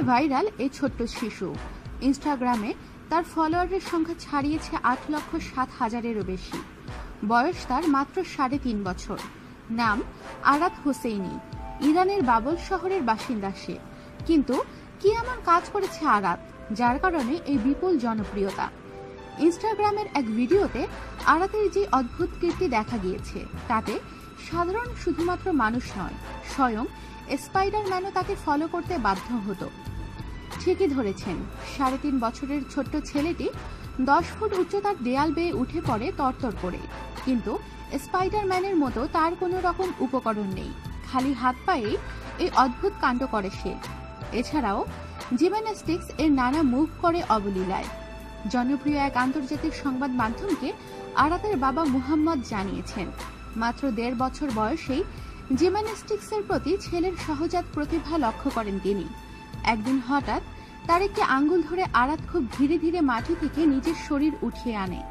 Viral এই ছোট্ট শিশু। ইনস্টাগ্রামে তার ফলোয়ারের সংখ্যা ছাড়িয়েছে 8,07,000-এরও বেশি। বয়স তার মাত্র 3.5 বছর। নাম আরাত হোসেইনি। ইরানের বাবল শহরের বাসিন্দা সে। কিন্তু কি এমন কাজ করেছে আরাত, যার কারণে এই বিপুল জনপ্রিয়তা? ইনস্টাগ্রামের এক ভিডিওতে আরাতের যে অদ্ভুত কীর্তি দেখা গিয়েছে, তাতে সাধারণ শুধুমাত্র মানুষ নয়, স্বয়ং স্পাইডারম্যানও তাকে ফলো করতে বাধ্য হতো। ঠিকই ধরেছেন, 3.5 বছরের ছোট্ট ছেলেটি 10 ফুট উচ্চতার দেয়াল বেয়ে উঠে পড়ে তরতর করে। কিন্তু স্পাইডারম্যানের মতো তার কোনো রকম উপকরণ নেই, খালি হাত পায়েই এই অদ্ভুত কাণ্ড করে সে। এছাড়াও জিমন্যাস্টিক্স এর নানা মুভ করে অবলীলায়। জনপ্রিয় এক আন্তর্জাতিক সংবাদ মাধ্যমকে আরাতের বাবা মুহাম্মদ জানিয়েছেন, মাত্র 1.5 বছর বয়সেই জিমন্যাস্টিক্সের প্রতি ছেলের সহজাত প্রতিভা লক্ষ্য করেন তিনি। একদিন হঠাৎ তার একটি আঙ্গুল ধরে আরাত খুব ধীরে ধীরে মাটি থেকে নিজের শরীর উঠিয়ে আনে।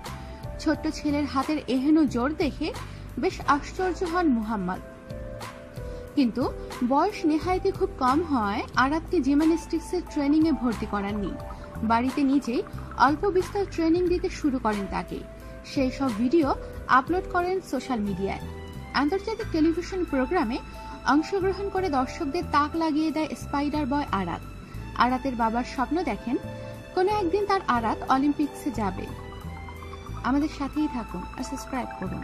ছোট্ট ছেলের হাতের এহেন জোর দেখে বেশ আশ্চর্য হন মুহাম্মদ। কিন্তু বয়স নেহায়েতি খুব কম হওয়ায় আরাতকে জিমন্যাস্টিক্সের ট্রেনিং এ ভর্তি করাননি। বাড়িতে নিজেই অল্প বিস্তর ট্রেনিং দিতে শুরু করেন তাকে। সেই সব ভিডিও আপলোড করেন সোশ্যাল মিডিয়ায়। আন্তর্জাতিক টেলিভিশন প্রোগ্রামে অংশগ্রহণ করে দর্শকদের তাক লাগিয়ে দেয় স্পাইডার বয় আরাত। আরাতের বাবার স্বপ্ন দেখেন কোনো একদিন তার আরাত অলিম্পিক্সে যাবে। আমাদের সাথেই থাকুন আর সাবস্ক্রাইব করুন।